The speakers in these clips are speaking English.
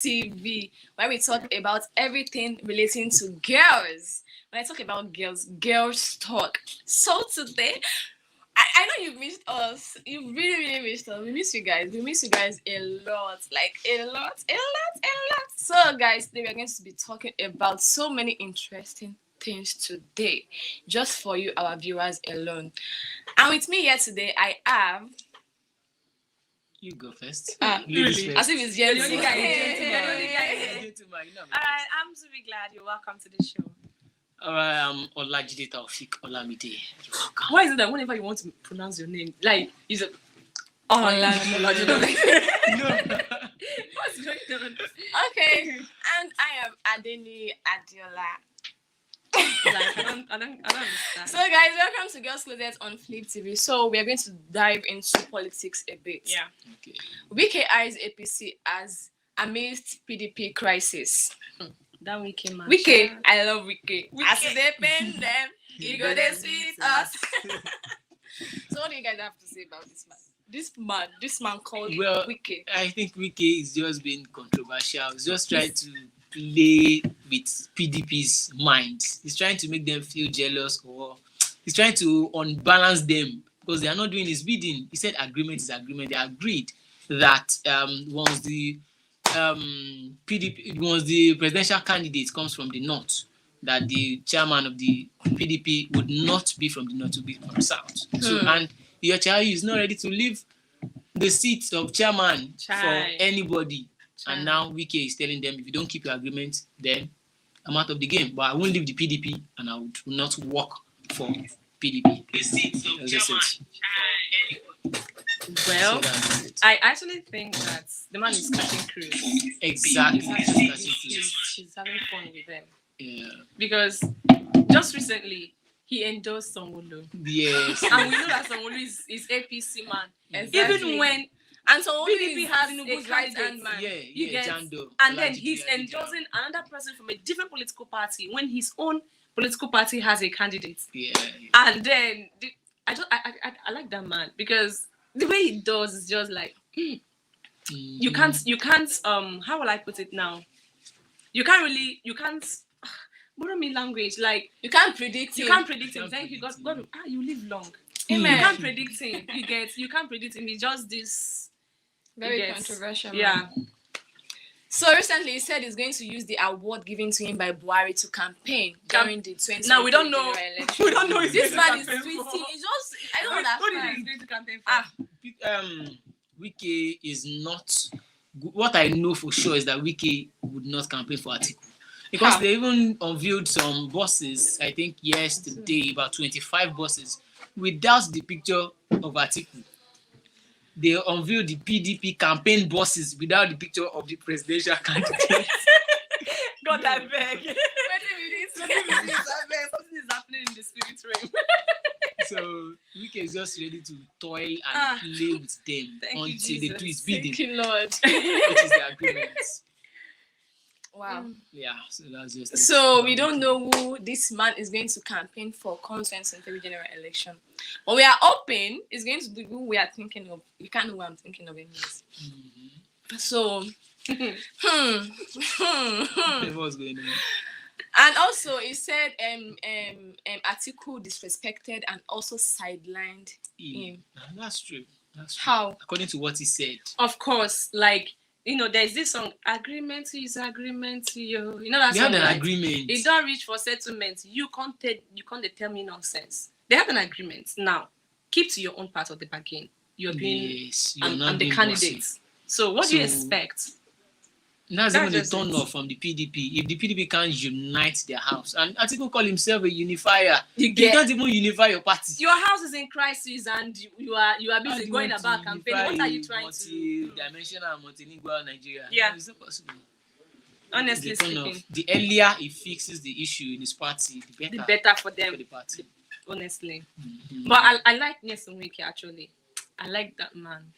TV, where we talk about everything relating to girls. When I talk about girls talk. So today, I know you've missed us. You really missed us. We miss you guys. We miss you guys a lot. Like a lot. So guys, today we're going to be talking about so many interesting things today. Just for you, our viewers alone. And with me here today, I have You go first. really? As if it's gentleman. Alright, I'm super glad you're welcome to the show. Alright, I'm Olajide Taufik Olamide. Why is it that whenever you want to pronounce your name, like, is it Olajide? No. What's going on? Okay, and I am Adeni Adiola. Like, I don't understand. So guys, welcome to Girls Closet on Flip TV. So we are going to dive into politics a bit. Yeah. Okay. Wike eyes APC as amidst PDP crisis. That Wike man. Wike, I love Wike. Wike. As they pen them, you go there sweet us. So what do you guys have to say about this man? This man called Wike. I think Wike is just being controversial. He's just trying to play with PDP's mind. He's trying to make them feel jealous, or he's trying to unbalance them because they are not doing his bidding. He said agreement is agreement. They agreed that once the presidential candidate comes from the north, that the chairman of the PDP would not be from the north, to be from the south. So, and Yochayi is not ready to leave the seat of chairman for anybody. And now Wike is telling them, if you don't keep your agreement, then I'm out of the game. But I won't leave the PDP, and I would not work for PDP. The seat of chairman. Well, I actually think that the man is cutting cruise. Exactly. He's having fun with them. Yeah. Because just recently, he endorsed Sanwo-Olu. Yes. And we know that Sanwo-Olu is APC man. Exactly. Even when PDP has a right-hand man. Yeah, Jando. And then he's endorsing another person from a different political party when his own political party has a candidate. Yeah. And then I like that man because the way he does is just like you can't how will I put it now? You can't what do I mean language? Like You can't predict him. Thank you, God. You live long. Amen. You can't predict him. You can't predict him. He's just this very controversial. Yeah. So recently he said he's going to use the award given to him by Buhari to campaign during the 2020 Now we don't know. election. We don't know if This man is tweeting. It's just I don't understand. What is he going to campaign for? Wike is not. What I know for sure is that Wike would not campaign for Atiku. Because they even unveiled some buses, I think yesterday, about 25 buses, without the picture of Atiku. They unveiled the PDP campaign buses without the picture of the presidential candidate. God, I beg. Something is happening in the spirit realm. So Wike is just ready to toil and play with them until they do his bidding. Thank you, Lord. Which is the agreement. Wow. Yeah, so that's just it. So we don't know who this man is going to campaign for come 2023 general election. But we are hoping it's going to be who we are thinking of. We can't know who I'm thinking of anyways. So What's going on? and also he said Atiku disrespected and also sidelined him. That's true. How? According to what he said. Of course, like there's this song, agreement is agreement to you. You know that They song? had an like, agreement. It don't reach for settlement. You can't tell me nonsense. They have an agreement. Now, keep to your own part of the bargain. You're being and the candidates. So what do you expect? That's even a turn off from the PDP. If the PDP can't unite their house, and Atiku call himself a unifier, you can't even unify your party. Your house is in crisis, and you are busy going about campaigning. What are you trying to do? Multi-dimensional and multilingual Nigeria. Yeah, it's not possible. Honestly speaking, the earlier he fixes the issue in his party, the better for them. For the party. Honestly, but I like Nyesom Wike actually. I like that man.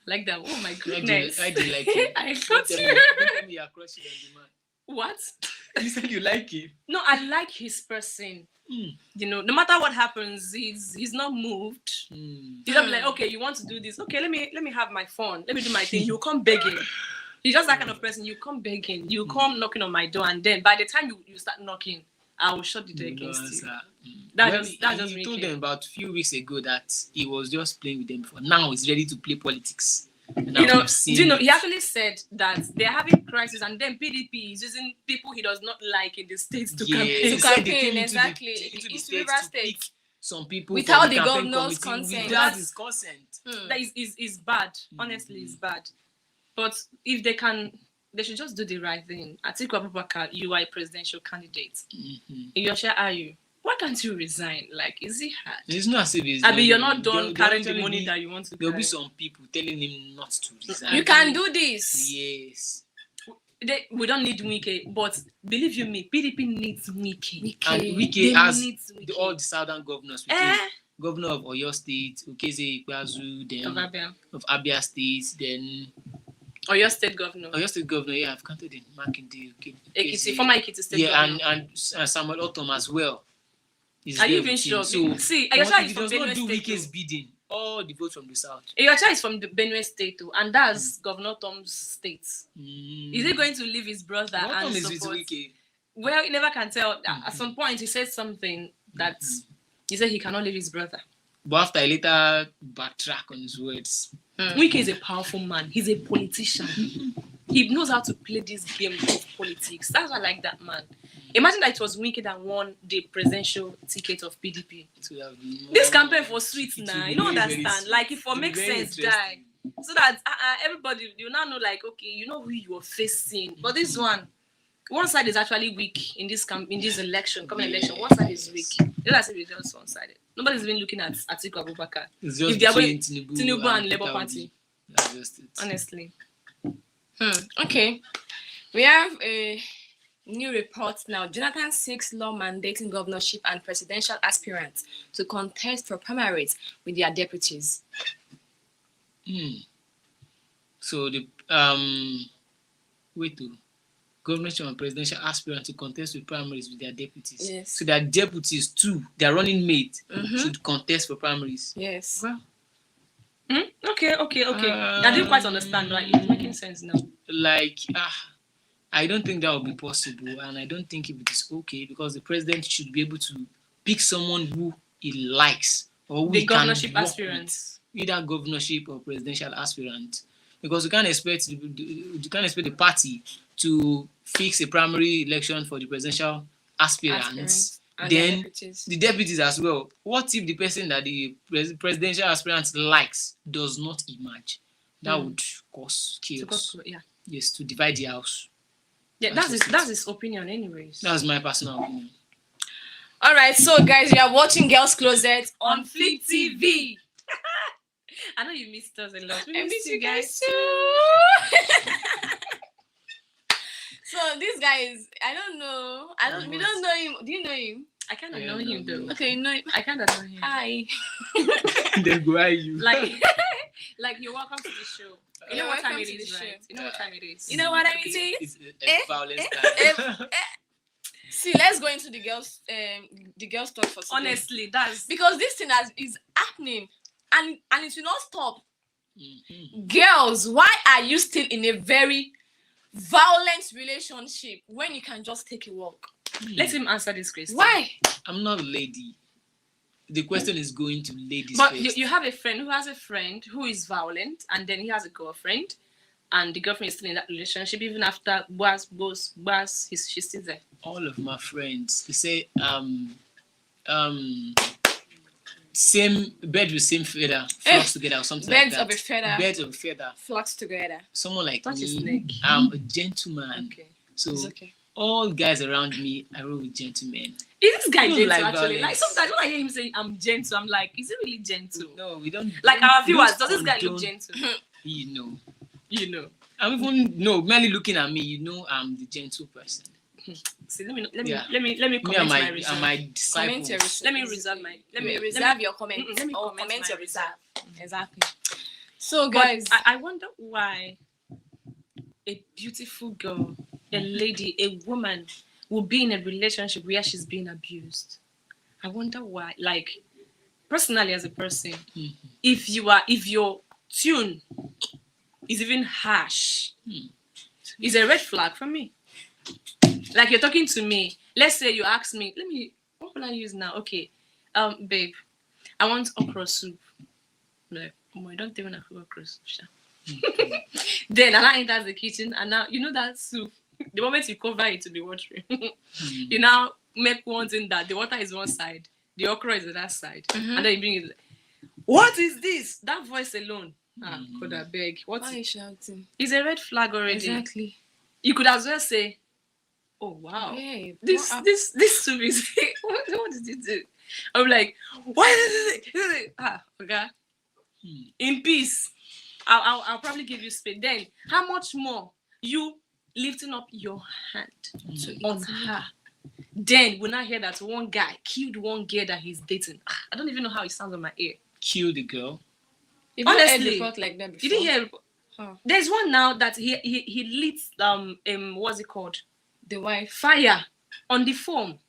Like that. Oh my goodness. I do like him. I got you. Don't tell me you're crushing on the man. What? You said you like him. No, I like his person. No matter what happens, he's not moved. He's not like, okay, you want to do this? Okay, let me have my fun. Let me do my thing. He'll come begging. He's just that kind of person. You come begging, you come knocking on my door, and then by the time you start knocking, I will shut the door against you. That's just he told Wike. them about a few weeks ago that he was just playing with them before. Now he's ready to play politics. And You know, we've seen do you know, it. he actually said that they're having crisis, and then PDP is using people he does not like in the states to Yes, campaign. he To said they campaign, came exactly. into the Into states River to State. pick some people Without for the campaign governor's committee consent. without his consent. That is bad. Honestly, it's bad. But if they can, they should just do the right thing. Atiku Abubakar, you are a presidential candidate. Yosha, are you? Why can't you resign? Like, is it hard? It's not as if he's I mean, you're not there'll done carrying the actually money be- that you want to There'll carry. be some people telling him not to resign. You can do this. Yes. We don't need Wike, but believe you me, PDP needs Wike. And Okay. Wike They has need Wike. all the southern governors. Which is governor of Oyo State, Ukeze Ikpeazu, then Of Abia. of Abia State, then Or your state governor. Oyo State governor. Yeah, I've counted in Makinde, Ekiti, former Ekiti state yeah, governor. and Samuel Otom as well. Is Are you there even with him. sure? So, See, but Ayosha if is he from does not Benue do State. Wike's bidding, all the votes from the south. Ayosha is from the Benue state too, and that's Governor Tom's state. Is he going to leave his brother What and is with support? Wike? Well, you never can tell. At some point, he said something that he said he cannot leave his brother. But after I later backtrack on his words. Wike is a powerful man. He's a politician. He knows how to play this game of politics. That's why I like that man. Imagine that it was Wike that won the presidential ticket of PDP. This campaign for sweet now. You don't understand. Like, if it makes sense, die. So that everybody, you now know, like, okay, you know who you're facing. But this one side is actually weak in this election, coming election. One side is weak. The other side is just one-sided. Nobody's even looking at Atiku Abubakar. It's just If they are between going Tinubu and Labour Peter Party. Obi. That's just it. Honestly. Okay. We have a new report now. Jonathan seeks law mandating governorship and presidential aspirants to contest for primaries with their deputies. So the governorship and presidential aspirants to contest with primaries with their deputies. Yes. So their deputies too, their running mate should contest for primaries. Yes. Well, Okay. I didn't quite understand, right? It's making sense now. like I don't think that would be possible, and I don't think it is okay because the president should be able to pick someone who he likes or who The he can governorship work aspirants. with, either governorship or presidential aspirant, because you can't expect the party to fix a primary election for the presidential aspirants. And Then deputies. the deputies as well. What if the person that the presidential aspirant likes does not emerge? That would cause chaos. Yeah. Yes, to divide the house. Yeah, that's his opinion, anyways. That's my personal opinion. All right, so guys, you are watching Girls Closet on Flip TV. I know you missed us a lot. We I missed miss you you guys guys. too. So this guy is, we don't know him. Do you know him? I kind of I know don't him know. though. Okay, you know him. I kind of know him. Hi. Then go at you. Like you're welcome to the show. You You're know what time welcome it to is, the right? show. You know what time it is. You know what I mean? See? It's a violent style. See, let's go into the girls talk for today. Honestly, that's Because this thing is happening and it will not stop. Mhm. Girls, why are you still in a very violent relationship when you can just take a walk? let him answer this question. Why? I'm not a lady. The question is going to ladies But first. you have a friend who has a friend who is violent, and then he has a girlfriend, and the girlfriend is still in that relationship even after she's still there. All of my friends, they say same bird with same feather flocks together or something Birds like of that. a feather Birds of a feather. flocks together. Someone like Touch his me, neck. I'm a gentleman. Okay. So It's okay. all guys around me, I roll with gentlemen. Is this guy I don't gentle like actually? Like violence. sometimes when I hear him say I'm gentle, I'm like, is he really gentle? No, we don't. Like don't- our viewers, don't does this guy look condone- gentle? You know. You know. I'm even merely looking at me, you know I'm the gentle person. See, let me Yeah. comment Me and my my reserve. disciples. Comment your reserve. Let me reserve my. Let me reserve your comment. let me or comment comment my your reserve. reserve. Exactly. So But guys, I wonder why a beautiful girl, a lady, a woman will be in a relationship where she's being abused. I wonder why. Like, personally as a person, if your tune is even harsh, It's a red flag for me. Like you're talking to me. Let's say you ask me, what will I use now? Okay, babe, I want okra soup. No, I don't think when I cook okra soup. Then I enter the kitchen and now you know that soup. The moment you cover it to be watering, you now make one thing that the water is one side, the okra is the other side, and then you bring it. What is this? That voice alone. God I beg. Why are you shouting? It's a red flag already. Exactly. You could as well say, "Oh wow, Babe, this soup is what did you do?" I'm like, "Why is it?" Okay. In peace. I'll probably give you space. Then, how much more you lifting up your hand on her? Then when I hear that one guy killed one girl that he's dating, I don't even know how it sounds on my ear. Kill the girl. Honestly, report like that before. You didn't hear. There's one now that he lit what's it called? The wife. Fire on the phone.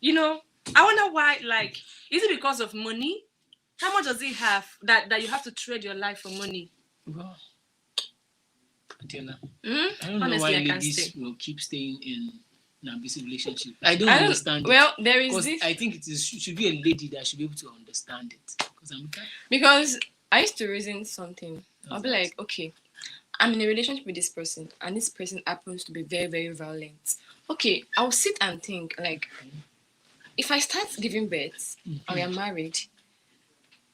You know, I wonder why. Like, is it because of money? How much does he have that you have to trade your life for money? Well, Diana, I don't know why ladies will keep staying in an abusive relationship. I don't understand. Well, there is this. I think it should be a lady that should be able to understand it. Because I used to reason something. I'll be like, okay, I'm in a relationship with this person, and this person happens to be very, very violent. Okay, I'll sit and think, like, if I start giving birth, and we are married,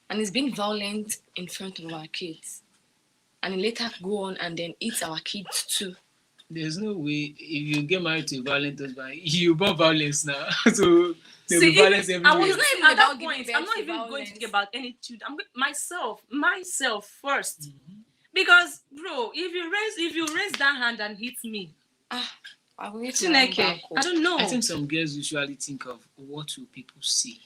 and he's being violent in front of our kids, and he later go on and then eat our kids too. There's no way if you get married to a violent husband, you born violence now. So there'll be violence everywhere. I was not even at that point. I'm not even going to think about any children. I'm myself first. Because bro, if you raise that hand and hit me, I don't know. I think some girls usually think of what will people see.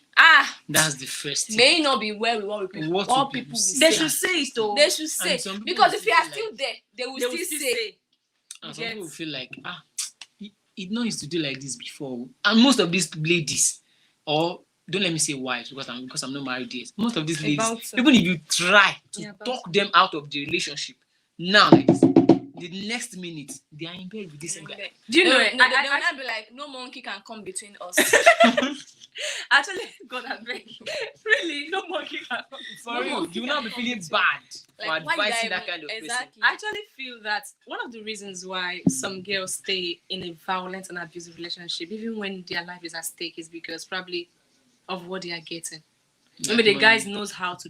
That's the first thing. May not be well with what people. What people they should say it though. They should say because if you are still there, they will still say. And some people feel like it not used to do like this before. And most of these ladies, or don't let me say wives because I'm not married yet. Most of these ladies, even if you try to talk them out of the relationship, now like this, the next minute they are in bed with this guy. Do you know? They will not be like, no monkey can come between us. Actually, God, I beg. Really, no monkey can come. For real, you will not be feeling bad for advising that kind of person. I actually feel that one of the reasons why some girls stay in a violent and abusive relationship, even when their life is at stake, is because probably of what they are getting. Maybe the guy knows how to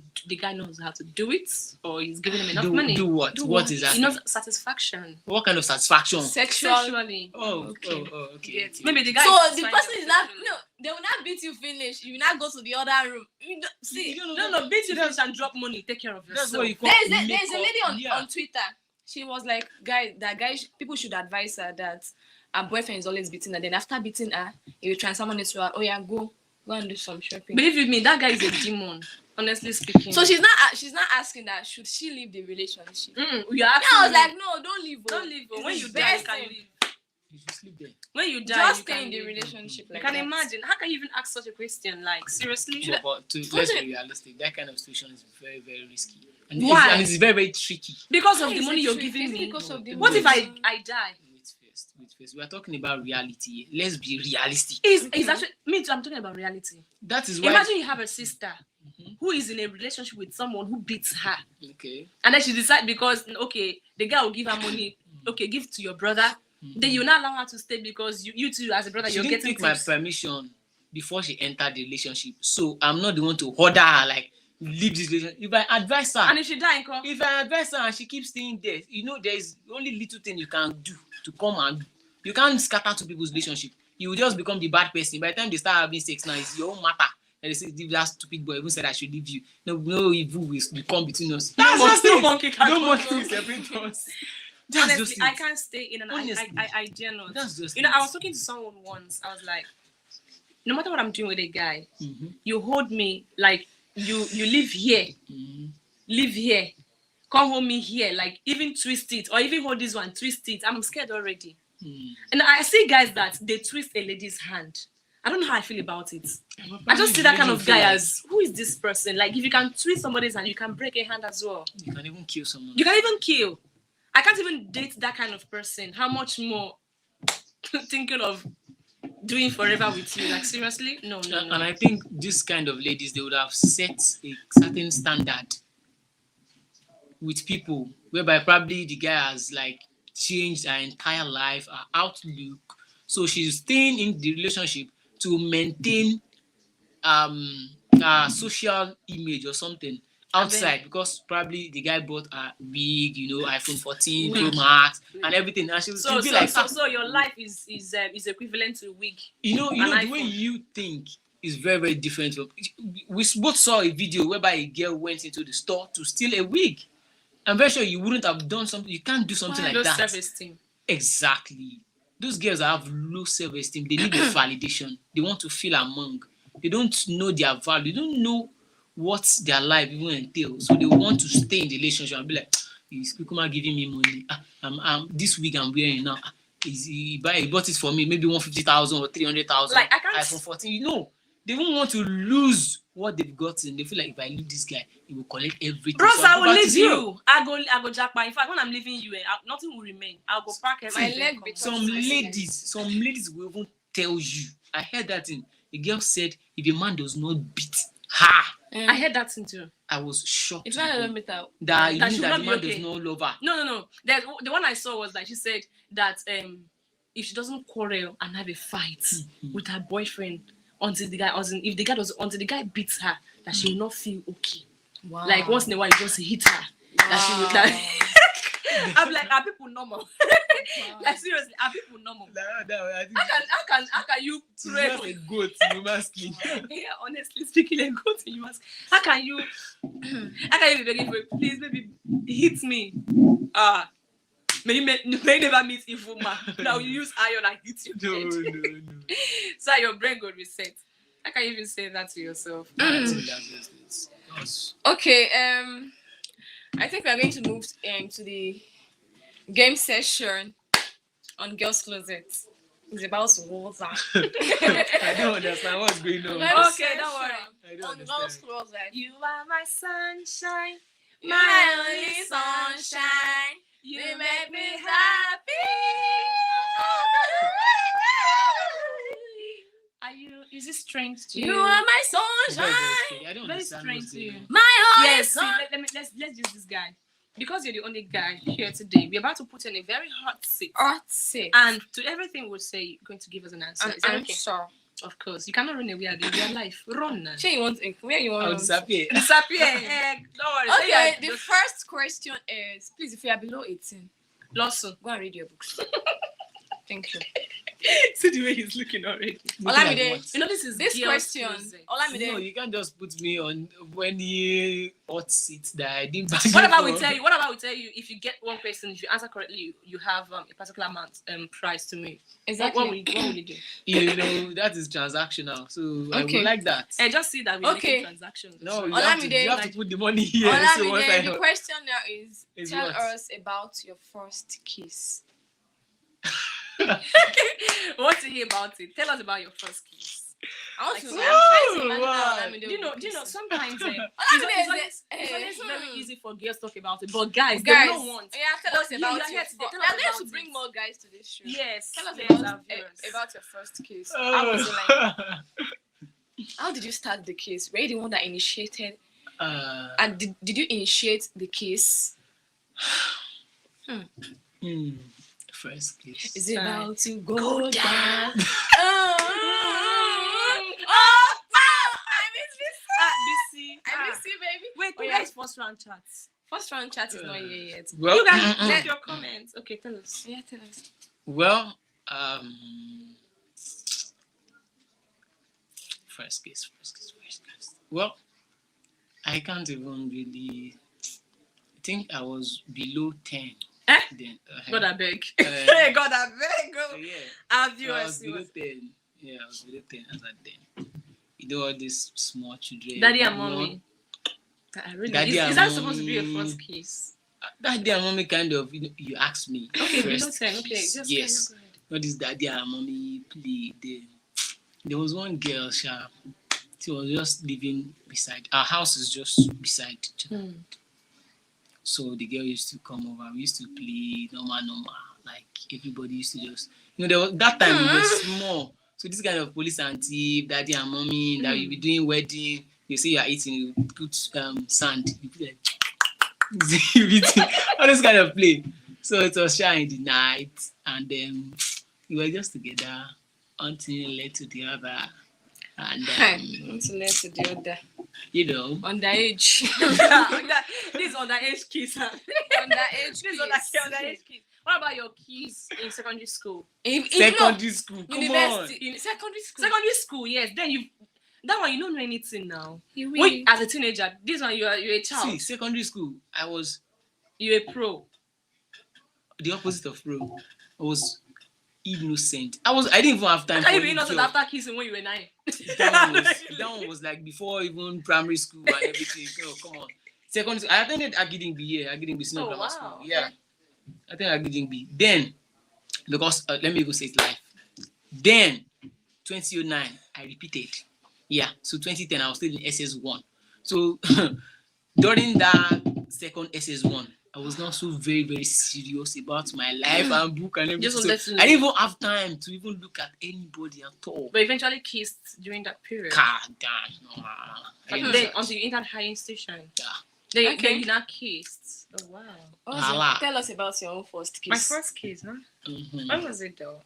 do it, or he's giving him enough money. Do what? What is that? He knows satisfaction. What kind of satisfaction? Sexually. Okay. Maybe the guy. So the person is not. No, they will not beat you finish. You will not go to the other room. No, beat you finish and drop money. Take care of yourself. That's what you call there's a lady on Twitter. She was like, people should advise her that her boyfriend is always beating her. Then after beating her, he will transfer money to her. Oh yeah, go and do some shopping. Believe me, that guy is a demon. Honestly speaking. So she's not asking that should she leave the relationship. You're asking. I was like, no, don't leave. Don't leave. When you die, you can leave. You should sleep there. When you die, just stay in the relationship. You can imagine. How can you even ask such a question? Like seriously? But let's be realistic. That kind of situation is very, very risky. And it's very, very tricky. Because of the money you're giving me. Because of the what if I die? Wait first. We are talking about reality. Let's be realistic. It's actually me too. I'm talking about reality. That is why. Imagine you have a sister who is in a relationship with someone who beats her. Okay. And then she decides because the guy will give her money. Okay, give it to your brother. Then you not allow her to stay because you two as a brother you're getting. She didn't take my permission before she entered the relationship, so I'm not the one to order her like leave this relationship. If I advise her, and if she die, if I advise her and she keeps staying there, there is only little thing you can do to come and you can't scatter two people's relationship. You will just become the bad person. By the time they start having sex now, it's your own matter. And they say that stupid boy even said I should leave you. No evil will come between us. That's just no monkey can no monkey will separate us. Honestly, I can't stay in an I dare not. That's just I was talking to someone once. I was like, no matter what I'm doing with a guy, you hold me like you live here. Live here. Come hold me here. Like even twist it. Or even hold this one, twist it. I'm scared already. And I see guys that they twist a lady's hand. I don't know how I feel about it. I just see that kind of guy as who is this person? Like if you can twist somebody's hand, you can break a hand as well. You can even kill someone. You can even kill. I can't even date that kind of person. How much more thinking of doing forever with you? Like seriously? No. And I think this kind of ladies, they would have set a certain standard with people whereby probably the guy has like changed her entire life, her outlook. So she's staying in the relationship to maintain a social image or something outside, because probably the guy bought a wig, iPhone 14 Pro Max and everything, and she'll be like, so your life is equivalent to wig. the way you think is very, very different. We both saw a video whereby a girl went into the store to steal a wig. I'm very sure you wouldn't have done something. You can't do something like that. Self-esteem. Exactly. Those girls have low self-esteem. They need a validation. They want to feel among. They don't know their value. They don't know what their life even entails. So they want to stay in the relationship and be like, is Kukuma giving me money? This wig I'm wearing now, he bought it for me, maybe 150,000 or 300,000. Like I can't. iPhone 14. They won't want to lose what they've gotten. They feel like if I leave this guy, he will collect everything. Bros, So I will leave zero. you. I go jackpot. In fact, when I'm leaving you, nothing will remain. I'll go pack everything. My leg be Some ladies will even tell you. I heard that thing. The girl said, if a man does not beat her, I heard that thing too. I was shocked. It's not a meet out. That That the should man not be okay. does not love her. No. The one I saw was like she said that if she doesn't quarrel and have a fight with her boyfriend until the guy beats her, that she will not feel okay. Wow. Like once in a while, you just hit her. That she will. I'm like, are people normal? Like seriously, are people normal? I think How can you pray just for a goat in human skin. Yeah, honestly speaking, a goat in human skin. How can you be begging for, please, baby, hit me? May never meet evil man. Now you use iron and hit you. No. So your brain go reset. How can you even say that to yourself? Okay, I think we're going to move to the game session on Girls Closet. It's about water. I don't understand what's going on. Okay, don't worry. I don't On Girls understand. Closet. You are my sunshine, My only sunshine. You make me happy. Is it strange to You are my sunshine. I don't Very understand strange what's to going you. on. My only Yes, see, sunshine. let's use this guy. Because you're the only guy here today, we're about to put you in a very hot seat. And to everything we'll say, you're going to give us an answer. Is that okay? Sure. Of course. You cannot run away at the real life. Run. Sure, you want where you want? I'll disappear. Disappear. Don't worry. Okay, the first question is, please, if you are below 18, Lawson. go and read your books. Thank you. See the way he's looking already. Olamide, You know, this is this girls' question. closet. Olamide, No, you can't just put me on any hot seat that I didn't bargain What about for. we tell you if you get one question, if you answer correctly, you have a particular amount prize to me. exactly. What will you do? That is transactional. So I Okay. would like that. And just see that we're Okay. making transactions. No, you Olamide, have to put the money here. So once Olamide, the I question now is, tell what? us about your first kiss. Want to hear about it? Tell us about your first kiss. I want to. Like, I'm trying to imagine wow. how Olamide Do you know? would kiss. Sometimes Olamide it's very easy for girls to talk about it, but guys, they guys, don't want. yeah, tell us You- about you're your here today, first. tell We us are going about to bring it. more guys to this show. Yes. Tell us yes, about, our viewers. about your first kiss. How was it like? How did you start the kiss? Were you the one that initiated? And did you initiate the kiss? First kiss. Is it Sorry. about to go down? BC. I miss you, baby. Wait, Oh, where yeah. is first round chats? First round chat is not here yet. Well, You guys leave your comments. Okay, tell us. Yeah, tell us. well, first kiss. Well, I can't even really. I think I was below 10. Eh? Then. God, I beg. Uh, God, I beg. Go. Yeah. Our So I viewers. was below 10. Yeah, I was below 10 as at then. You know all these small children. Daddy and you know, mommy. Really? Daddy Is and that supposed to be mommy. your first kiss? Daddy and mommy kind of, you asked me. Okay, below first 10. Okay, kiss. just yes. go ahead. Not this daddy and mommy play. There was one girl, she was just living beside. Our house is just beside each other. So the girl used to come over. We used to play normal. Like everybody used to just, there was that time we were small. So this kind of police and thief, daddy and mommy, that you be doing wedding. You say you are eating, you put sand. You put like you eating, all this kind of play. So it was shy in the night, and then we were just together until led to the other. And until led to the other. This Underage. underage kids. Underage. This underage kids. What about your kids in secondary school? Secondary school, come university. on. In secondary school. Secondary school, yes. Then that one you don't know anything now. Wait, as a teenager, this one you're a child. See, secondary school, You're a pro. The opposite of pro. I was innocent. I didn't even have time How for you be it. innocent after kissing when you were 9? That one was like before even primary school and everything. Come on. Secondary school, I attended Agidingbi Senior Grammar School. Yeah. I attended Agidingbi. Then, because, let me go say it live. Then, 2009, I repeated. Yeah. So 2010, I was still in SS1. So, during that second SS1, I was not so very, very serious about my life and book and everything. So I didn't even have time to even look at anybody at all. But eventually kissed during that period. God damn. Then until you entered higher institution. Yeah. Then you now kissed. Oh wow. Tell us about your own first kiss. My first kiss, huh? Mm-hmm. When was it though?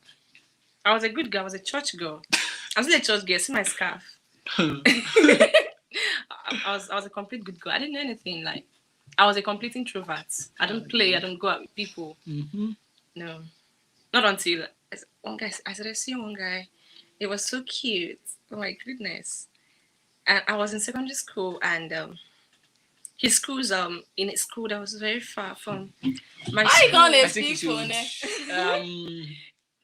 I was a good girl. I was a church girl. I'm still a church girl. See my scarf. I was a complete good girl. I didn't know anything. Like, I was a complete introvert. I don't play. I don't go out with people. Mm-hmm. No, not until one guy. I started seeing one guy. It was so cute. Oh my goodness! And I was in secondary school, and his school's in a school that was very far from my Why you school. gonna I think you speak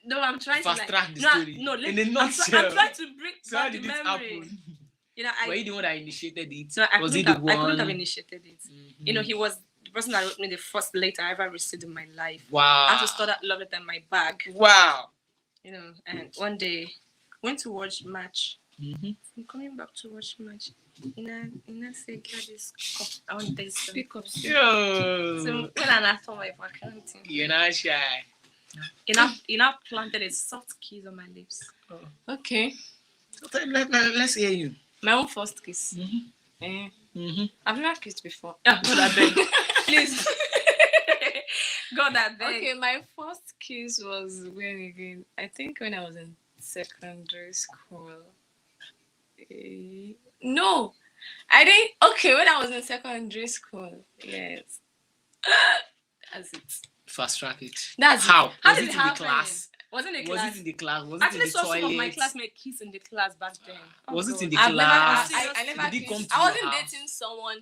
No, I'm trying fast to track the story. No, in a I'm nutshell. trying to bring So how back the did it memory. happen? I Were you the one that initiated it? No, I Was couldn't he the have, one? I couldn't have initiated it. Mm-hmm. He was the person that wrote me the first letter I ever received in my life. Wow. I had to store that love letter in my bag. Wow. And one day, went to watch match. Mm-hmm. I'm coming back to watch match. I say, get this cup. I want this. Pick up. Yo. So when I asked for my account, You're not shy. he now planted a soft kiss on my lips. Okay. Let's hear you. My own first kiss. Mm-hmm. Mm-hmm. I've never kissed before. God, I beg. Please. God, I beg. Okay, my first kiss was when again? I think when I was in secondary school. No, I didn't. Okay, when I was in secondary school. Yes. That's it. Fast track it. That's How? How Was did it it in the happen? class? Was it in the Was class? it in the class? Was I it in actually the saw some of my toilet? classmates kiss in the class back then. Was it in the I've class? I never Did he come kissed. to I your wasn't house? dating someone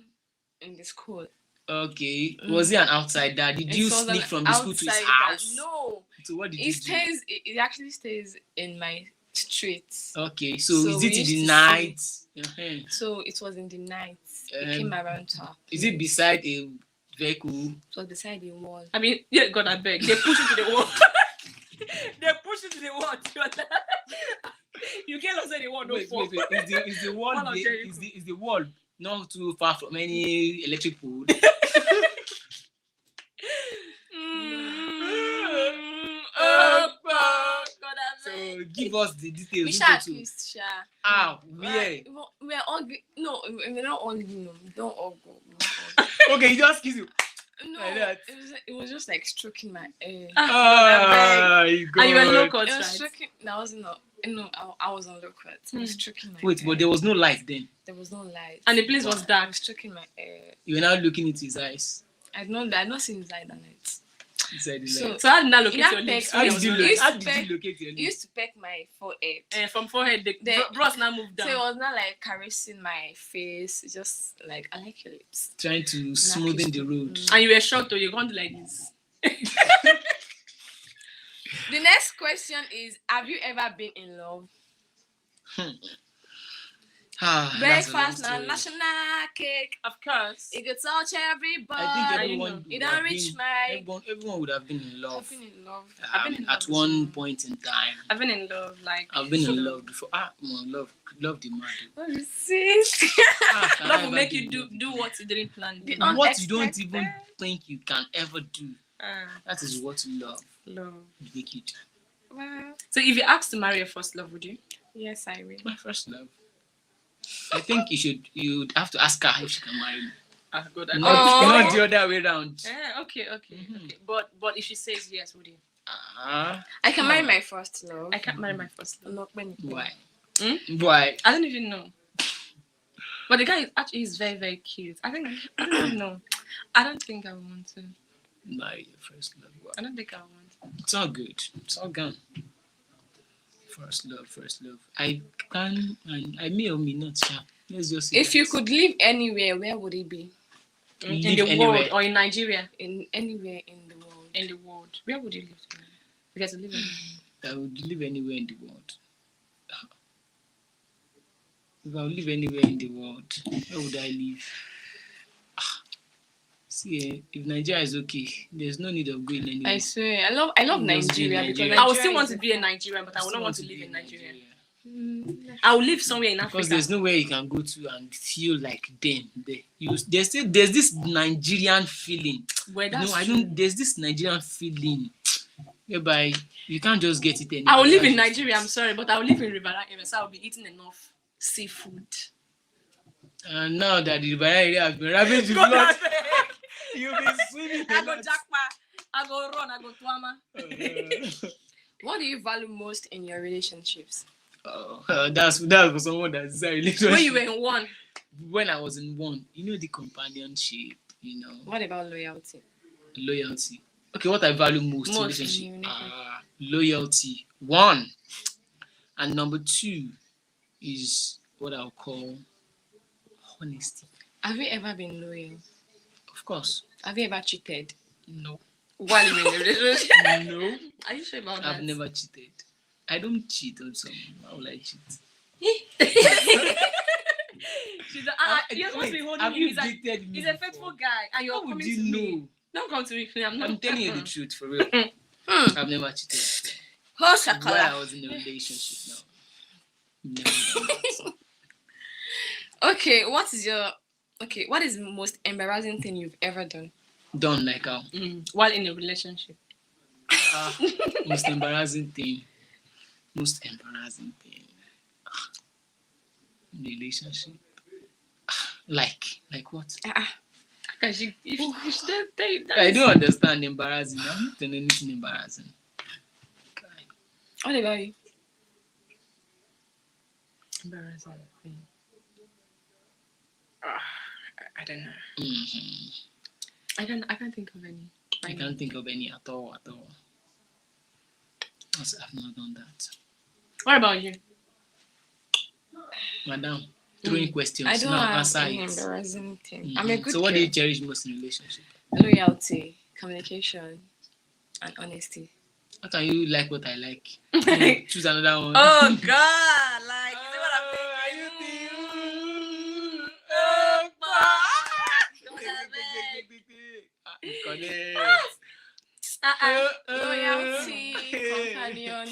in the school. Okay. Was he an outsider? Did It you was sneak an from the school to his outsider. house? No. So what did It you stays. It actually stays in my street. do? Okay. So So is we it in used the to night? Uh-huh. So it was in the night. It came around her. Is it beside a vehicle? It was beside the wall. I mean, yeah, God, I beg. They push you to the wall. They push you to the wall. You can't lose the wall. No Wait. fall. Is the wall Wall of Jericho. is the wall not too far from any electric pole? God, So give us the details. we shall too. kissed, sha. Ah, where? We're all. No, we're not all. No, we don't all go. Okay, he just kiss you. No, Like that. it was just like stroking my hair. You And you were low It cut, was right? stroking. That was not. No, I was on low cut. It was stroking my Wait, hair. but there was no light then. There was no light. And the place was I dark. was stroking my hair. You were now looking into his eyes. I'd not seen his eye that night. Inside the So- light. So how did that locate Yeah, your lips? peck- How did you used to locate your He lips? used to peck my forehead. From forehead, the The- bros now moved So down. it was not like caressing my face. It's just like, I like your lips. Trying to smoothen the road. And you were shocked, or you're going to like this. The next question is, have you ever been in love? That's a long Breakfast na story. national cake. Of course. It could touch everybody. I think know. everyone It would don't have reach been, my. everyone would have been in love. I've been in love. I've been in love At one point in time. I've been in love, like I've been in love before. Love the man. What is this? Can I love will ever make do you do what you didn't plan. The To. what you don't unexpected. even think you can ever do. Ah, That is what love love. will make you do. Well, So if you asked to marry your first love, would you? yes, I will. My first love. I think you'd have to ask her if she can marry me. Ah, good. Not the other way around. Okay. Mhm. Okay. But if she says yes, would you? I can marry my first love. I can't marry my first love. Not when. Why? Hmm? Why? I don't even know. But the guy is actually very, very cute. I don't even know. I don't think I want to. Marry your first love. Why? I don't think I want to. It's all good. It's all gone. First love. I can, and I may or may not. Yeah. Let's just say If that. you could live anywhere, where would it be? In Live the anywhere. world or in Nigeria? In anywhere in the world. In the world. Where would you live? You guys live in. I would live anywhere in the world. If I would live anywhere in the world, where would I live? See, if Nigeria is okay, there's no need of going anywhere. I swear, I love Must be Nigeria Nigeria. because I would Nigeria still want is to be a Nigerian, but I would not want to live be in Nigeria. Mm, I will live somewhere in Africa. Because there's nowhere you can go to and feel like them. There's this Nigerian feeling. Where that's I true. don't. There's this Nigerian feeling whereby you can't just get it anywhere. I will live in Nigeria, I'm sorry, but I will live in Rivera area, so I'll be eating enough seafood. And now that the Rivera area has been ravaged with flood, you'll be swimming. I go jackpot, I go run, I go tuama. what do you value most in your relationships? That's for someone that's a relationship. When you were in one, When I was in one, the companionship, What about loyalty? loyalty. Okay, what I value most in Most. relationship? Loyalty. One. And number two is what I'll call honesty. Have you ever been loyal? Of course. Have you ever cheated? No. while you're in a relationship. No. Are you sure about that? I've never cheated. I don't cheat on someone. How will I cheat? She's like, you're supposed to be holding have him. you He's, like, dated me he's a before? faithful guy, and you're How would coming you to know? me. Don't come to me. I'm not. I'm telling you the truth, for real. Hmm. I've never cheated. Oh, While I Shakala. was in a relationship now. Never done that. Okay, what is the most embarrassing thing you've ever done? Done like how? While in a relationship. Most embarrassing thing. Most embarrassing thing. Relationship. Like what? Because if you should tell you that. I don't understand embarrassing. I'm not doing anything embarrassing. Okay. What about you? Embarrassing thing. I don't know. Mm-hmm. I can't think of any. I can't think of any at all. Because I've not done that. What about you? Madam, throwing questions. I don't now have answer any it. embarrassing thing. Mhm. I'm a good So what do girl. you cherish most in relationship? Loyalty, communication, and honesty. How can you like what I like? Choose another one. Oh God! Like, you know what I'm Loyalty, companion.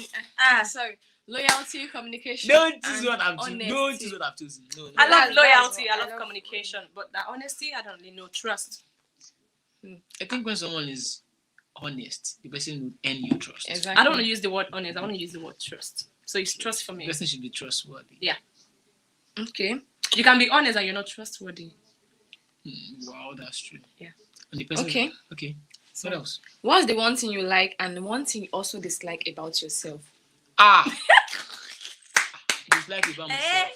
Sorry. Loyalty, communication. Don't choose and what I've chosen. Don't honesty. choose what I've chosen. No. I love That's loyalty. what I I love love. communication, but that honesty, I don't really know. Trust. I think when someone is honest, the person will earn your trust. Exactly. I don't want to use the word honest. I want to use the word trust. So it's trust for The me. person should be trustworthy. Yeah. Okay. You can be honest and you're not trustworthy. Wow, that's true. Yeah. And the person. Okay. Okay. What else? What's the one thing you like and the one thing you also dislike about yourself? Dislike about myself.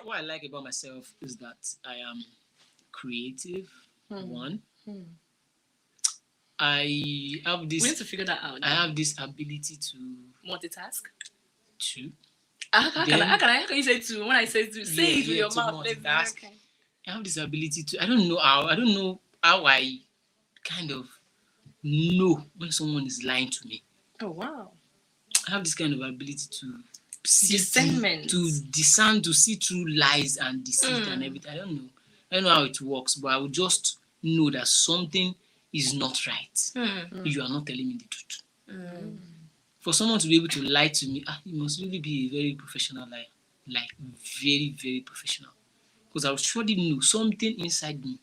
What I like about myself is that I am creative. One. I have We need this. to figure that out. I have this ability to. Multitask. Two. How can you say two? When I say two, say it with your to mouth. multitask. I have this ability to. I don't know how I kind of know when someone is lying to me. Oh wow. I have this kind of ability to Discernment. to discern, to see through lies and deceit and everything. I don't know how it works, but I would just know that something is not right. You are not telling me the truth. For someone to be able to lie to me, you must really be a very professional liar. Like very, very professional. Because I would surely know something inside me.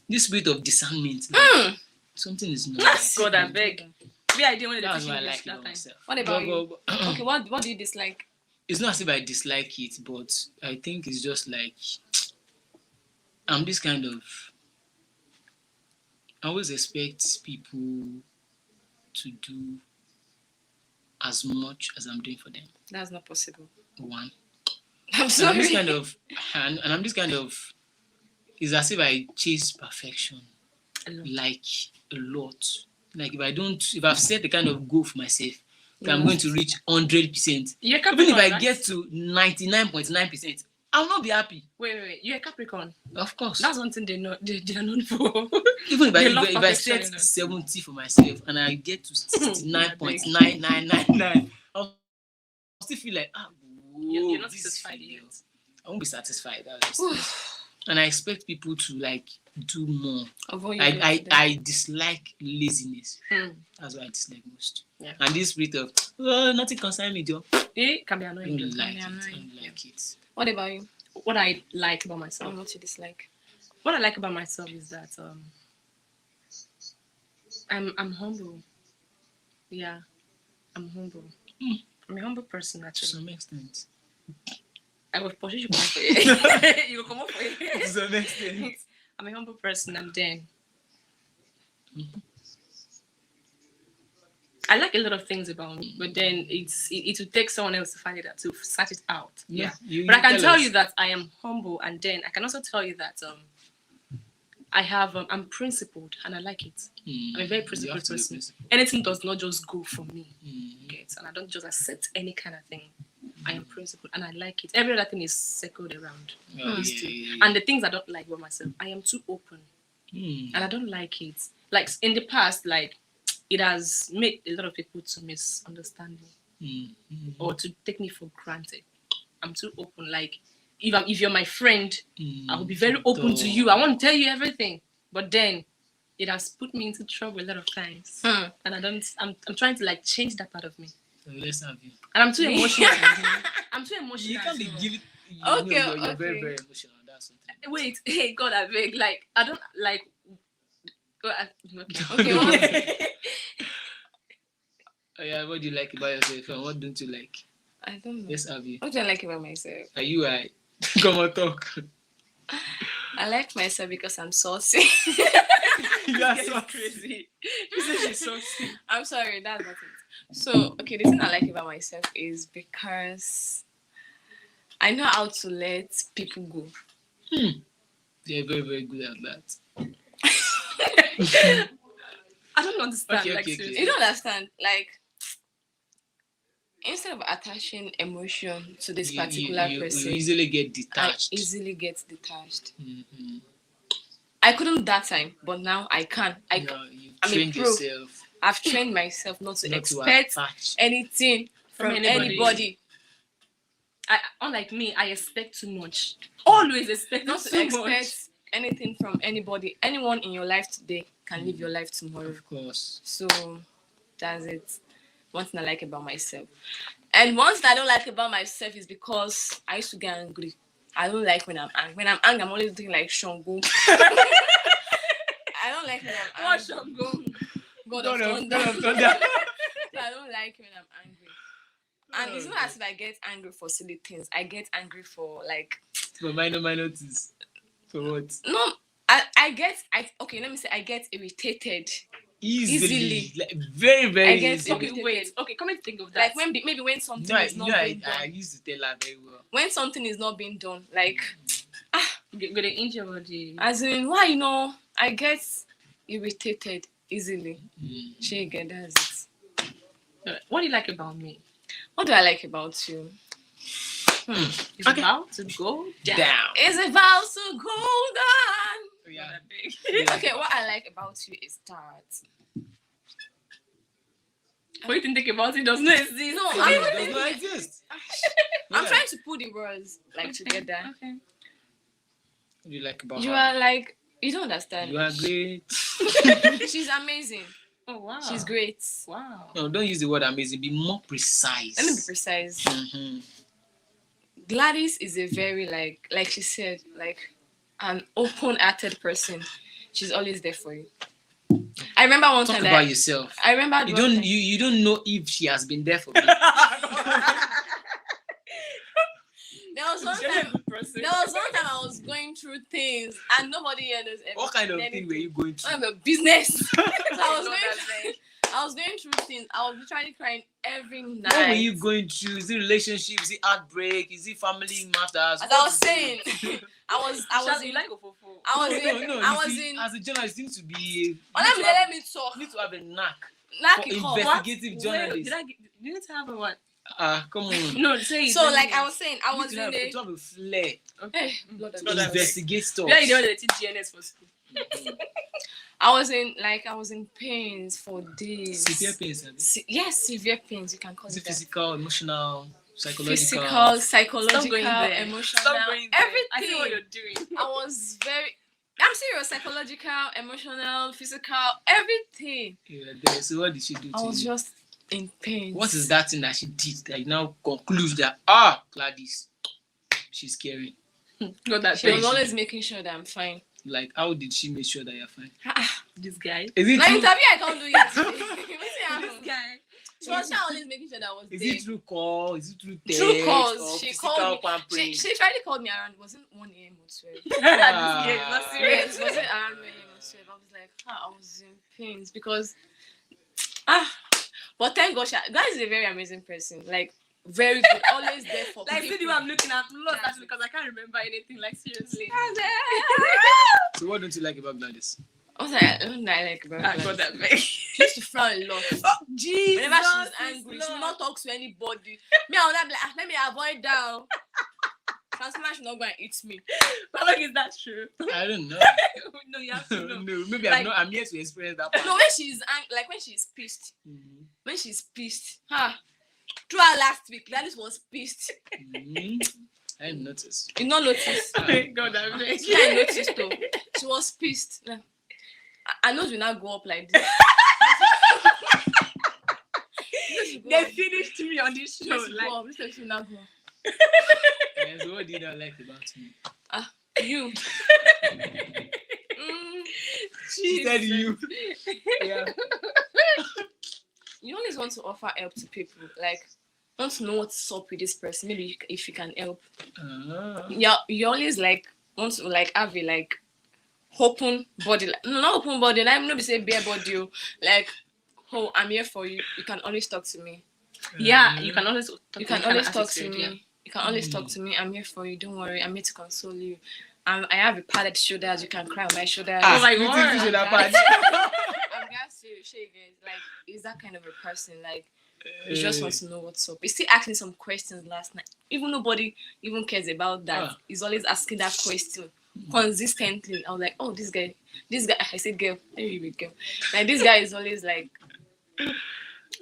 This spirit of discernment, like, something is not right. God, I beg. I didn't want to That's teach why I English like it that about time. myself. What about you? Okay, what do you dislike? It's not as if I dislike it, but I think it's just like I'm this kind of. I always expect people to do as much as I'm doing for them. That's not possible. One. I'm And sorry. I'm this kind of, and I'm this kind of. It's as if I chase perfection, like a lot. Like if I've set the kind of goal for myself that I'm going to reach 100%, You're even Capricorn, if I right? get to 99.9%, I'll not be happy. Wait. You're a Capricorn. Of course. That's one thing they are known for. Even They love if I perfection, set 70 for myself and I get to 69.9999, I'll still feel like, You're not this satisfied is yet. I won't be satisfied. That's just it. And I expect people to like do more. I dislike laziness. That's what I dislike most. Yeah. And this spirit of nothing concerns me, Joe. It can be I annoying. don't though. like it. annoying. I don't like it. What about you? What I like about myself. What you dislike? What I like about myself is that I'm humble. Yeah, I'm humble. I'm a humble person To actually. some extent. I will push you come up for it. You will come up for To it. some extent. I'm a humble person, and then I like a lot of things about me, but then it will take someone else to find it out, to search it out. Yeah. But I can tell you that I am humble, and then I can also tell you that I'm principled, and I like it. I'm a very principled person. Anything does not just go for me. Okay? And I don't just accept any kind of thing. I am principled, and I like it. Every other thing is circled around these two. And the things I don't like about myself, I am too open, and I don't like it. Like in the past, like it has made a lot of people to misunderstand me or to take me for granted. I'm too open. Like if you're my friend, I will be very open to you. I want to tell you everything, but then it has put me into trouble a lot of times, and I'm trying to like change that part of me. So let's have you. And I'm too emotional. I'm too emotional. You can't be as well. giving. Okay, You're very, very emotional. That's something. Wait, hey, God, I beg. Like, I don't like. Okay, what? Oh, yeah, what do you like about yourself and what don't you like? I don't know. Let's have you. What do I like about myself? Are you right? Come on, talk. I like myself because I'm saucy. You are so crazy. You said she's so sick. I'm sorry, that's not it. So, okay, the thing I like about myself is because I know how to let people go. You're very, very good at that. I don't understand. Okay, like, okay. seriously. You don't understand. Like, instead of attaching emotion to this particular person, you easily get detached. I easily get detached. Mm-hmm. I couldn't that time, but now I can. You I'm a trained pro. yourself I've trained myself not to not expect to attach. anything from anybody. Unlike me, I expect too much. Always expect Not too to expect much. anything from anybody. Anyone in your life today can live your life tomorrow. Of course. So that's it. One thing I like about myself. And one thing I don't like about myself is because I used to get angry. I don't like when I'm angry. When I'm angry, I'm always doing like Shango. I don't like when I'm What angry. Shango? God of thunder. I don't like when I'm angry. And it's not as if I get angry for silly things. I get angry for like For minor things. For what? no. I get irritated easily. Like, very, very I get easily. Okay, wait. Okay, come and think of that. Like maybe when something is not being done. I used to tell her very well. When something is not being done, like You're gonna injure your body. as in why I get irritated easily. She get that's it. What do you like about me? What do I like about you? It's about to go down. It's about to go down. Yeah. Okay, what I like about you is that For you to think about it does not exist. No, It does not exist. I'm Yeah. trying to put the words like together. Okay. What do you like about You her? are like, you don't understand. You are great. She's amazing. Oh wow. She's great. Wow. No, don't use the word amazing. Be more precise. Let me be precise. Mhm. Gladys is a very like she said, like an open-hearted person. She's always there for you. I remember one Talk time about that yourself. I remember You one don't time- you don't know if she has been there for me. There was one You're a time. good person. There was one time I was going through things and nobody here knows everything. What kind of thing were you going through? I'm a business. So I I was going through things. I was literally crying every night. What were you going through? Is it relationship? Is it heartbreak? Is it family matters? As I was saying, I was you in, like Ofofo. I was in, No. I You was see, in. as a journalist, you need to be. Let me talk. You need to have a knack Knock for it off. investigative Wait, journalists. did I get, you need to have a what? Come on. No, say it. So like I was saying, I You was need in to a. have a flair Hey, Lord, to God, investigate stuff. Yeah, you know they teach GNS for school. I was in pains for days. Severe pains. Yes, severe pains. You can call Is it it that. physical, emotional, psychological? Physical, Stop psychological, going there. emotional, Stop going there. everything. I see what you're doing. I was I'm serious. Psychological, emotional, physical, everything. Yeah, there. So what did she do to I was you? just in pain. What is that thing that she did that you now conclude that Gladys, she's caring? Got that She was page. always making sure that I'm fine. Like, how did she make sure that you're fine? This guy. Is it My true? interview, I can't do it. This guy. She was always making sure that I was Is there. it through call? Is it through text? True calls. Or She physical called me. pampering? She literally called me around. It wasn't 1 a.m. or 12. This guy is not Yes, serious. it wasn't around 1 a.m. or 12. I was like, I was in pains because but thank God, God is a very amazing person. Like very good, always there for Like, see the people. way I'm looking at, I'm lost actually because I can't remember anything. Like, seriously. So what don't you like about Gladys? What I like about I her? got that back. She used to frown a lot. Jesus. Whenever she's angry, she will not talk to anybody. Me, I would not be like, let me avoid down. Transformer should not go and eat me. But like, is that true? I don't know. No, you have to know. No, maybe Like- I'm yet to experience that part. No, when she's angry, like when she's pissed. Mhm. When she's pissed. Throughout last week, Gladys was pissed. Mhm. I didn't notice. You not notice. God, I beg. Yeah, I noticed though. She was pissed. Like, I know we now go up like this. They finished me on this show. Like, Let's now go up. Yeah, so what did I like about me? You. She said you. Yeah. You always want to offer help to people. Like, want to know what's up with this person. Maybe if you can help. Yeah, you always like want to like have a like open body. Like, no, not open body. Like, not be say bare body. Like, oh, I'm here for you. You can always talk to me. yeah, you can always talk You can to me, always kind of talk to attitude, me. yeah. You can always talk to me. I'm here for you. Don't worry. I'm here to console you. I have a padded shoulders. You can cry on my shoulders. Oh my you God. think you should have had? I'm glad to shake it. Like, is that kind of a person? Like, he just wants to know what's up. He still asked me some questions last night. Even nobody even cares about that. He's always asking that question consistently. I was like, oh, this guy. I said, girl. Maybe you be girl. Like, this guy is always like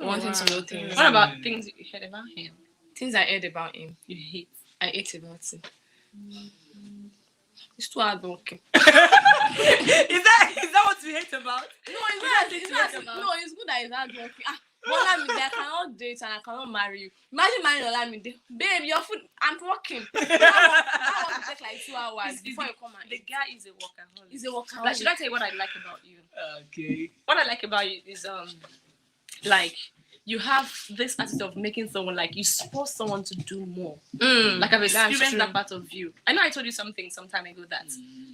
wanting to know things. What about things you heard about him? Things I heard about him. You hate. I ate about him. It's too hardworking. Is that what you hate about? No, it's not. No, it's good that he's hardworking. Olamide, I cannot date and I cannot marry you. Imagine marrying Olamide. Babe, your food, I'm working. I want to take like 2 hours before you come and The eat. guy is a workaholic. He's a workaholic. Like, should I tell you what I like about you? Okay. What I like about you is like you have this attitude of making someone like you support someone to do more. Like I've experienced that part of you. I know I told you something some time ago that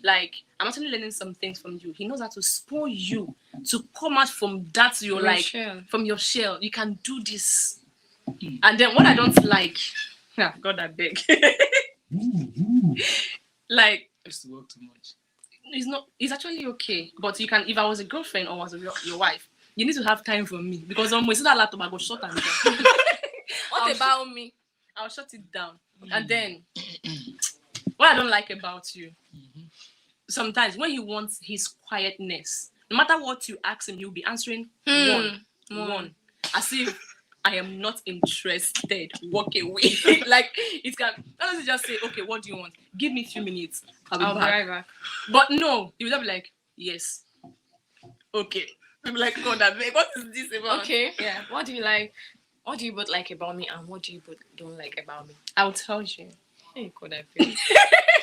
like I'm actually learning some things from you. He knows how to spoil you to come out from that you're like shell. from your shell. You can do this. And then what I don't like, God I beg. Like I used to work too much. it's actually okay. But you can if I was a girlfriend or was your wife, you need to have time for me because almost that laptop I go shut and down. What about me? I'll shut it down. And then what I don't like about you, sometimes when he wants his quietness, no matter what you ask him, he'll be answering one. as if I am not interested. Walk away. Like it can honestly just say, okay, what do you want? Give me 2 minutes. I'll be back. right back. But no, you would not be like, yes. Okay. I'm like, God, what is this about? Okay. Yeah. What do you like? What do you both like about me, and what do you both don't like about me? I'll tell you. Hey, God, I feel.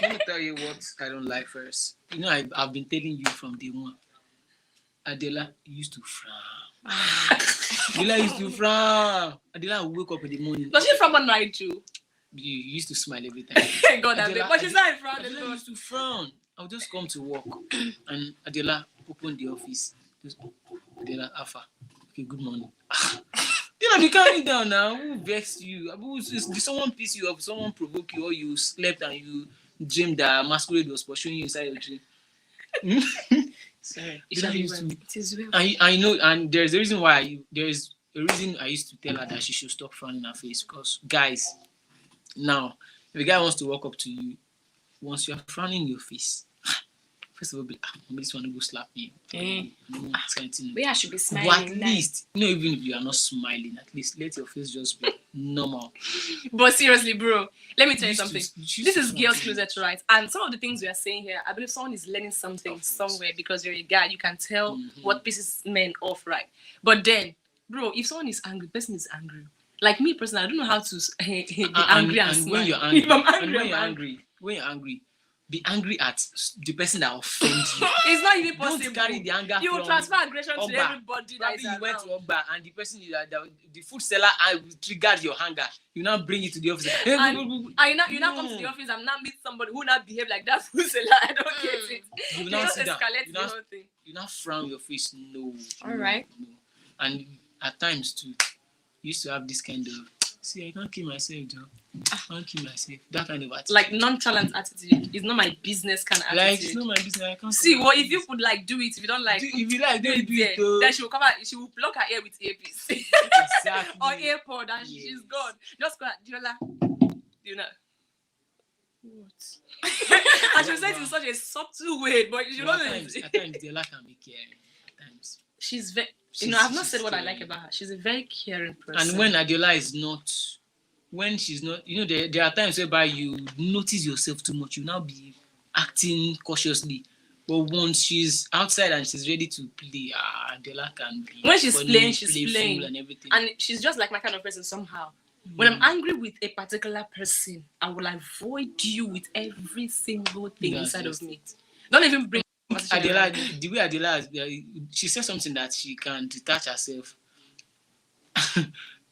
Let me tell you what I don't like first. You know, I've been telling you from day one. Adela used to frown. Adela used to frown. Adela would wake up in the morning. Does she from one night too? You used to smile every time. God, I beg. But she's not in front of Adela the used to frown. I'll just come to work and Adela open the office. Just, Adela, Alpha. Okay, good morning. Then be calming down now. Who vexed you? Did someone piss you off? Someone provoke you, or you slept and you dreamed that masquerade was pursuing you inside your dream? Sorry. It is well. I know, and there's a reason why. There's a reason I used to tell her that she should stop frowning her face. Because guys, now if a guy wants to walk up to you, once you are frowning your face, first of all, this one will go slap me. Maybe I should be smiling. But at least, even if you are not smiling, at least let your face just be normal. But seriously, bro, let me tell you Used to- something. used This to is frown. girls' closet rights, and some of the things we are saying here, I believe someone is learning something somewhere because you're a guy. You can tell what pisses men off, right? But then, bro, if someone is angry, the person is angry. Like me personally, I don't know how to be angry and smile. when you're angry, If I'm and angry, when I'm you're angry, be angry at the person that offends you. It's not even possible. Don't carry the anger You will from transfer aggression to Oba. everybody that Probably is you went around. to Oba and the person the food seller triggered your anger. You now bring it to the office. And you now come to the office and now meet somebody who now behave like that food seller. I don't get it. You You now just sit down. escalate You the now, whole thing. you now frown your face. No. All right. No. And at times too, you used to have this kind of see, I can't kill myself, Joe. I can't kill myself. That kind of attitude. Like nonchalant attitude. It's not my business kind of Like attitude. it's not my business. I can't See, kill what if myself. you could like do it? If you don't like, If you like, do don't it do there. it. Though. Then she will come out. She will block her ear with earpiece Exactly. or AirPod, and Yes. she's gone. Just go, Diola. Do you know? What? And she'll say it in such a subtle way, but you At know. times, they like can be caring. At times. She's very. She's- I've not she's said what I caring. like about her. She's a very caring person. And when Adiola is not, when she's not, there are times whereby you notice yourself too much. You now be acting cautiously. But once she's outside and she's ready to play, Adiola can be. When she's funny, playing, she's playful playing. and everything. And she's just like my kind of person somehow. When I'm angry with a particular person, I will avoid you with every single thing That's inside just of me. Don't even bring conversation around. Adiola, the way Adiola, she said something that she can detach herself.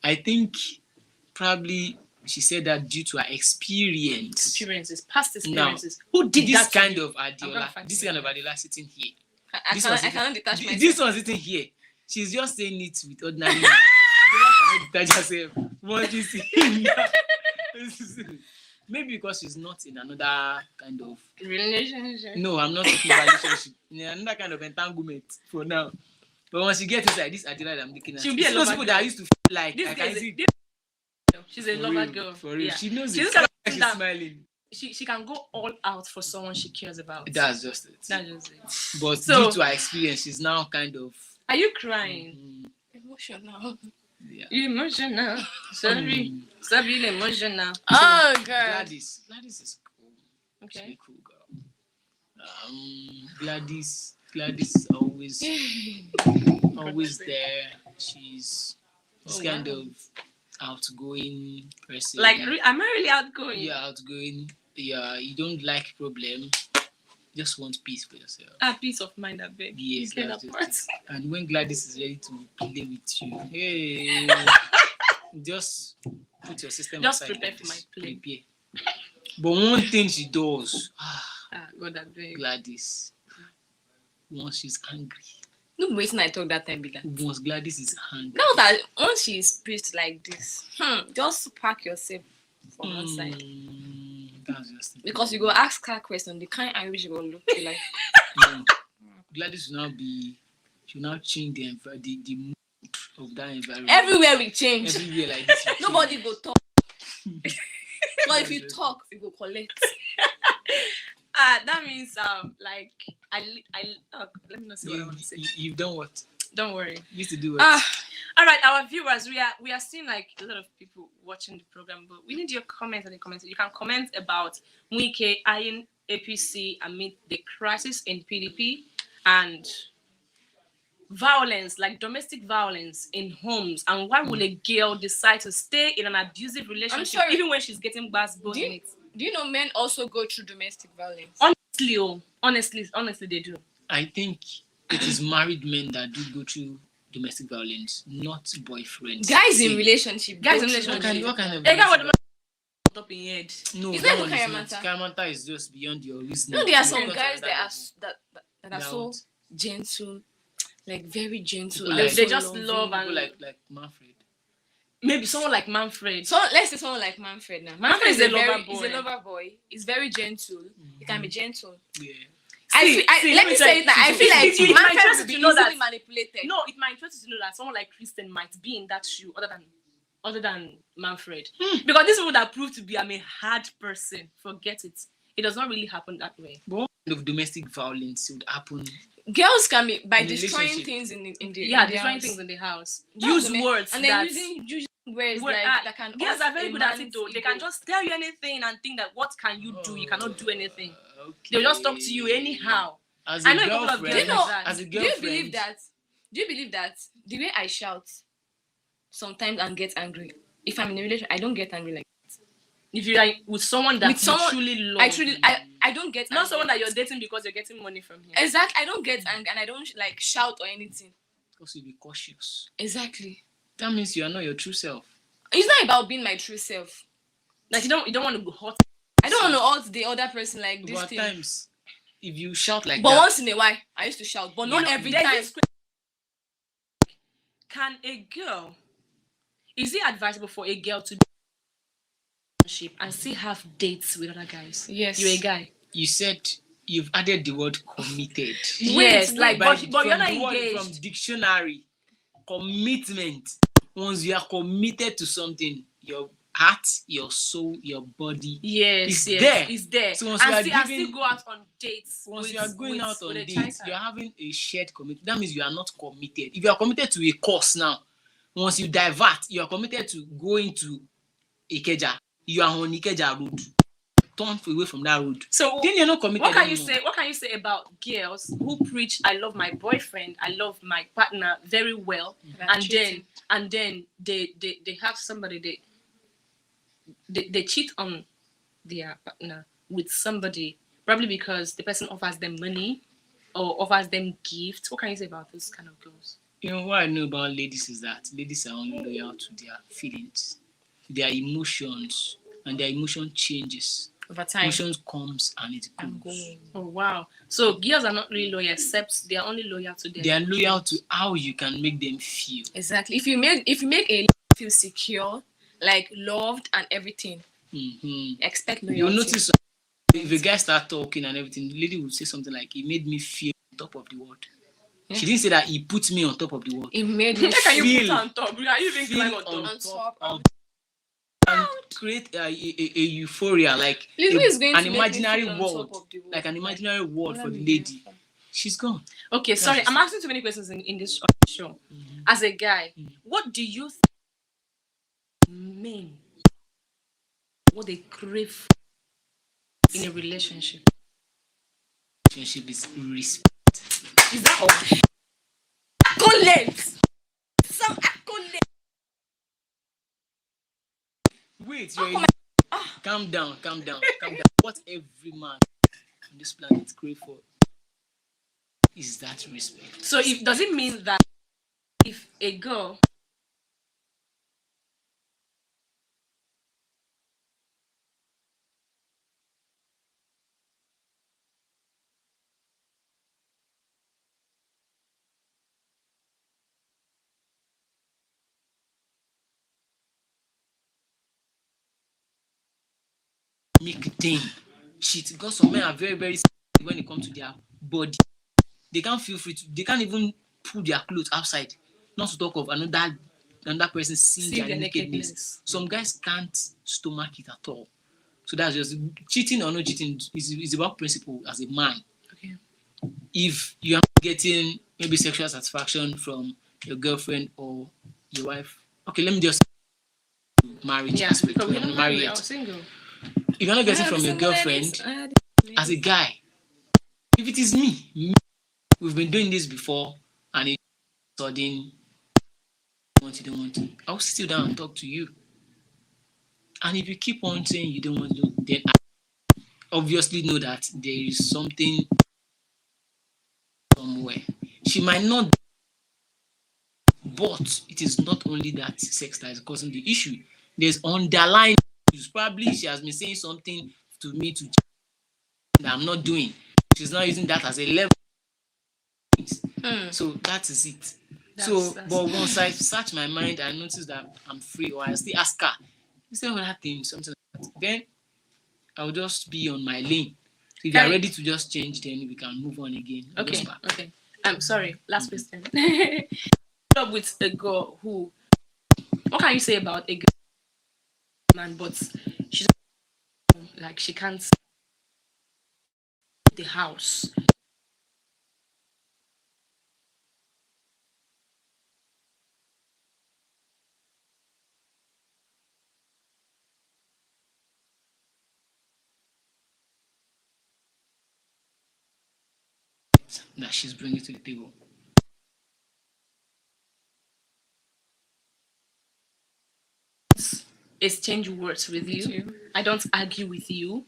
I think probably she said that due to her experience. Past experiences. Who did This that? to kind you? of Adiola, this kind of Adiola sitting here. I cannot detach myself. This one sitting here. She's just saying it with ordinary mind. Adiola cannot detach herself. What you see? Maybe because she's not in another kind of Relationship. No, I'm not talking about relationship. In another kind of entanglement for now. But once she gets inside this Adiola that I'm looking at, She'll be a it's those lover people girl. that I used to like. This I girl can is see she's a for lover real, girl. For real. Yeah. She knows She's it. the kind of She's person that smiling. she can go all out for someone she cares about. That's just it. That's just it. But So- due to her experience, she's now kind of Are you crying? Emotional. yeah. You emotional. Sorry. Stop being emotional. Oh, God. Gladys is cool. She's Okay. a cool girl. Gladys is always there. She's this kind of outgoing person. Like, am I really outgoing? You're outgoing. Yeah, you don't like problem. Just want peace for yourself. Peace of mind, I beg. Yes, You get that's that just part? it. And when Gladys is ready to play with you, hey, just put your system Just aside. prepare like for my this. play. Prepare. But one thing she does, God, I beg. Gladys, once she's angry, No waiting I talk that time be that. once Gladys is angry, Now that once she's preached like this, just park yourself from one side. that's just it. Because you go ask her question, the kind Irish you go look you like. Gladys will now change the mood of that environment. Everywhere we change. Everywhere like this. will Nobody change. go talk. But if you talk, you go collect. That means like let me not say what I want to say. You've done what? Don't worry. You used to do what? All right, our viewers, we are seeing like a lot of people watching the program, but we need your comments in the comments. You can comment about Wike eyeing APC amid the crisis in PDP and violence, like domestic violence in homes, and why will a girl decide to stay in an abusive relationship even when she's getting basketball in it? Do you know men also go through domestic violence? Honestly, they do. I think it is married men that do go through domestic violence, not boyfriends. Guys in relationship. What kind of What kind of up in head? No, it's that not one is not. Kayamata. Kayamata is just beyond your reasoning. No, there are some guys that are so What? gentle, like very gentle. Like- They just love People and like Manfred. maybe someone like Manfred. So let's say someone like Manfred now. Manfred is a lover boy. He's a lover boy. He's very gentle. He can be gentle. Yeah. Let me say it now. I feel like it might Manfred interest will be you to know easily that- manipulated. No, it might interest you to know that someone like Kristen might be in that shoe other than Manfred. Because this people that prove to be a hard person, forget it. It does not really happen that way. But what kind of domestic violence would happen? Girls can be by In destroying relationship. things in the Yeah, in destroying house. things in the house. That's Use the words and that then using words Word- like that can. girls hurt are very a good at it man's though. They ego. can just tell you anything and think that what can you do? You cannot do anything. Okay. They'll just talk to you anyhow. As I a know a couple of girlfriend, girls Do you know- like that. as a Do girlfriend, you believe that? Do you believe that the way I shout sometimes and get angry? If I'm in a relationship, I don't get angry like If you're like with someone that With someone- you truly love, I don't get not angry. someone that you're dating because you're getting money from him. Exactly. I don't get angry and I don't like shout or anything. because you'll be cautious. Exactly. That means you are not your true self. It's not about being my true self. Like you don't want to go hot. I don't want to hurt the other person like this But thing. at times, if you shout like But that, once in a while, I used to shout, but not every there's time. this Can a girl? Is it advisable for a girl to and still have dates with other guys? Yes. You're a guy. you said you've added the word committed. Yes, like By- but you're from not the word- engaged. From dictionary, commitment. Once you are committed to something, your heart, your soul, your body. Yes, It's yes, there. it's there. So once and you are still, and giving- still go out on dates. Once with- you are going with- out on with a dates, child. you are having a shared commitment. That means you are not committed. If you are committed to a course now, once you divert, you are committed to going to Ikeja. You are on Ikeja road. Turn away from that road. So Then you're not committed. what can you anymore. say? What can you say about girls who preach "I love my boyfriend, I love my partner" very well, and then they have somebody they cheat on their partner with somebody probably because the person offers them money or offers them gifts. What can you say about those kind of girls? You know what I know about ladies is that ladies are only loyal to their feelings, their emotions, and their emotion changes. Over time. Emotions comes and it I'm goes. going. Oh wow! So girls are not really loyal, except they are only loyal to their. They are loyal to how you can make them feel. Exactly. If you make a feel secure, like loved and everything, expect loyalty. You'll notice if a guy start talking and everything, the lady will say something like, "He made me feel on top of the world." Yeah. She didn't say that he put me on top of the world. It made me How can you Feel- put on top? Are you even Feel climb on on top? top of and create a euphoria, like Lizzie is going an to make me imaginary feel on world, top of the world. like an imaginary world for the Let me lady. She's gone. Okay, sorry, That's- I'm asking too many questions in this show. As a guy, what do you think men what they crave in a relationship? Relationship is respect. Is that all? accolades. Some accolades. Wait, you're calm down. What every man on this planet crave for is that respect. So if does it mean that if a girl Make them cheat because some men are very, very sensitive when it comes to their body. They can't feel free to. They can't even pull their clothes outside. Not to talk of another person seeing See their their nakedness. nakedness. Some guys can't stomach it at all. So that's just cheating or not cheating is about principle as a man. Okay. If you are getting maybe sexual satisfaction from your girlfriend or your wife. Okay, let me just marriage Yeah, aspect. because We we're are not not married married. I yet. was single. If you're not getting from your girlfriend, as a guy, if it is me, we've been doing this before, and it's sudden you don't want to, I'll sit you down and talk to you. And if you keep on saying you don't want to, then I obviously know that there is something somewhere. She might not, but it is not only that sex that is causing the issue. There's underlying issues. Probably she has been saying something to me to that I'm not doing. She's not using that as a level. So that is it. But once I search my mind, I notice that I'm free, or I still ask her, instead of that thing, something like that, then I'll just be on my lane. So if you're ready to just change, then we can move on again. Okay, okay. I'm sorry. Last question. Up with a girl who, what can you say about a girl man, but she's like she can't see the house. That she's bringing to the table. Exchange words with you. I don't argue with you.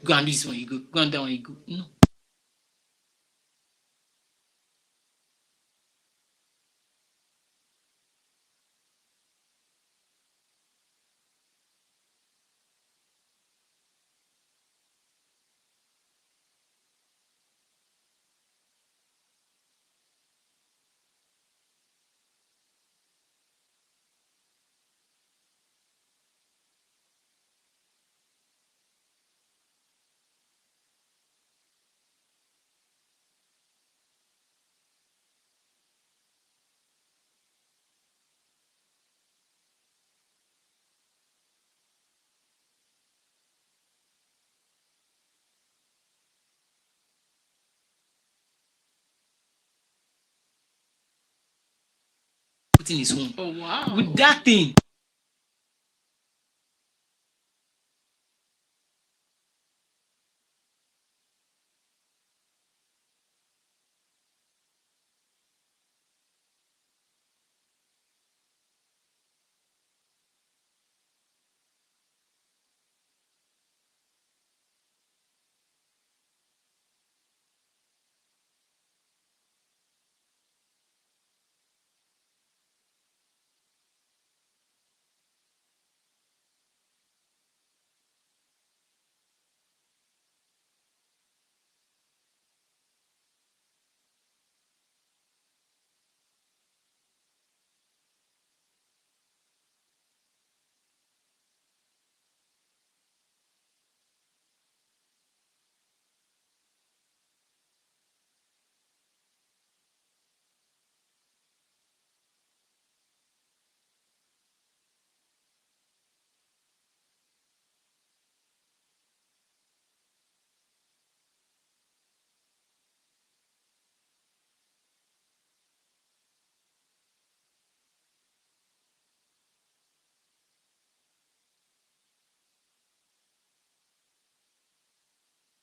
Go and do this one, you go. Go and that one, you go. No. Putting his own. Oh wow. With that thing.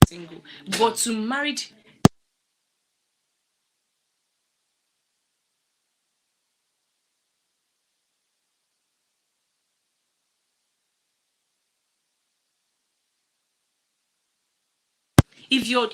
Single. But to married, if you're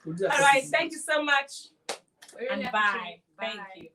All right, thank you so much. We really And appreciate bye. it. Thank you.